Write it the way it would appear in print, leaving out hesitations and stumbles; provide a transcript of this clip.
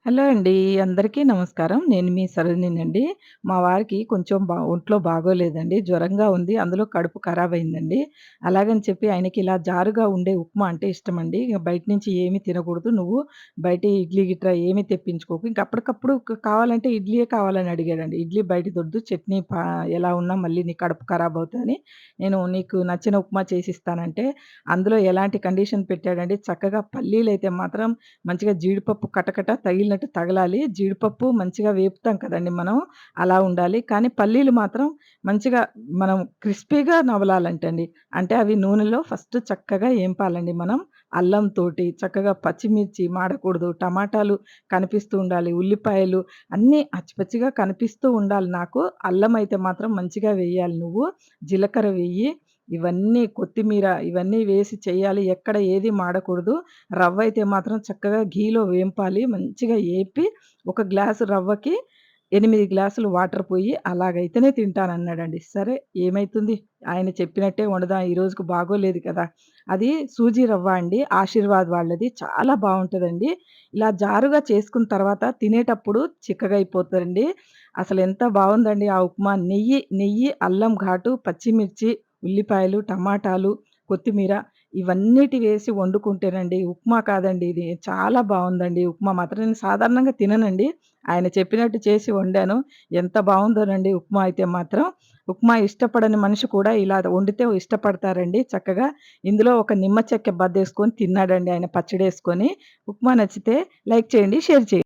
Hello అండి. అందరికీ నమస్కారం. నేను మీ సరోజినినండి. మా వారికి కొంచెం ఒంట్లో బాగోలేదండి. జ్వరంగా ఉంది. అందులో కడుపు ఖరాబయిందండి. అలాగని చెప్పి ఆయనకి ఇలా జారుగా ఉండే ఉప్మా అంటే ఇష్టమండి. ఇగ బయట నుంచి ఏమి తినకూడదు. నువ్వు బయట ఇడ్లీ గిట్రా ఏమి తెప్పించుకోకు. ఇంక అప్పటికప్పుడు కావాలంటే ఇడ్లీయే కావాలని అడిగాడండి. ఇడ్లీ బయటిదొద్దు. చట్నీ ఎలా ఉన్నా మళ్ళీ నీ కడుపు ఖరాబవుతదని నేను నీకు నచ్చిన ఉప్మా చేసిస్తానంటే, అందులో ఎలాంటి కండిషన్ పెట్టాడండి. చక్కగా పల్లీలైతే మాత్రం మంచిగా జీడిపప్పు కటకట తగిలినట్టు తగలాలి. జీడిపప్పు మంచిగా వేపుతాం కదండీ మనం, అలా ఉండాలి. కానీ పల్లీలు మాత్రం మంచిగా మనం క్రిస్పీగా నవలాలంటండి. అంటే అవి నూనెలో ఫస్ట్ చక్కగా ఏంపాలండి మనం. అల్లంతోటి చక్కగా పచ్చిమిర్చి మాడకూడదు. టమాటాలు కనిపిస్తూ ఉండాలి. ఉల్లిపాయలు అన్నీ పచ్చిగా కనిపిస్తూ ఉండాలి నాకు. అల్లం అయితే మాత్రం మంచిగా వేయాలి నువ్వు. జీలకర్ర వెయ్యి. ఇవన్నీ కొత్తిమీర ఇవన్నీ వేసి చేయాలి. ఎక్కడ ఏది మాడకూడదు. రవ్వయితే మాత్రం చక్కగా ఘీలో వేంపాలి. మంచిగా ఏపి, ఒక గ్లాసు రవ్వకి 8 గ్లాసులు వాటర్ పోయి అలాగైతేనే తింటానన్నాడండి. సరే ఏమైతుంది? ఆయన చెప్పినట్టే వండుదాం. ఈ రోజుకి బాగోలేదు కదా! అది సూజీ రవ్వ అండి. ఆశీర్వాద్ వాళ్ళది. చాలా బావుంటదండి. ఇలా జారుగా చేసుకున్న తర్వాత తినేటప్పుడు చిక్కగయిపోతదండి. అసలెంత బావుందండి ఆ ఉప్మా. నెయ్యి, అల్లం ఘాటు, పచ్చిమిర్చి, ఉల్లిపాయలు, టమాటాలు, కొత్తిమీర ఇవన్నిటి వేసి వండుకుంటేనండి ఉప్మా కాదండి ఇది. చాలా బావుందండి ఉప్మా మాత్రం. నేను సాధారణంగా తిననండి. ఆయన చెప్పినట్టు చేసి వండాను. ఎంత బావుందోనండి ఉప్మా అయితే మాత్రం. ఉప్మా ఇష్టపడని మనిషి కూడా ఇలా వండితే ఇష్టపడతారండి చక్కగా. ఇందులో ఒక నిమ్మ చెక్క బద్దేసుకొని తిన్నాడండి ఆయన పచ్చడేసుకొని. ఉప్మా నచ్చితే లైక్ చేయండి, షేర్ చేయండి.